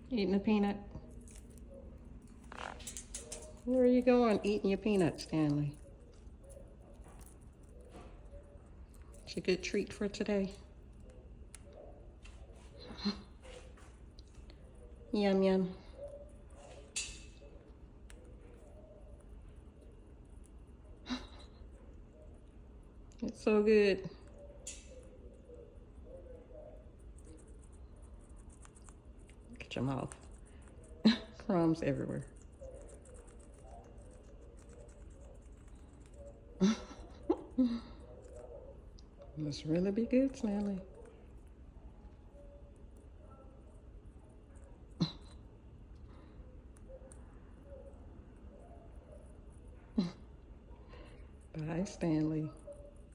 Eating a peanut. Where are you going eating your peanut, Stanley? It's a good treat for today. Yum, yum. It's so good. Look at your mouth. Crumbs everywhere. Must really be good, Stanley.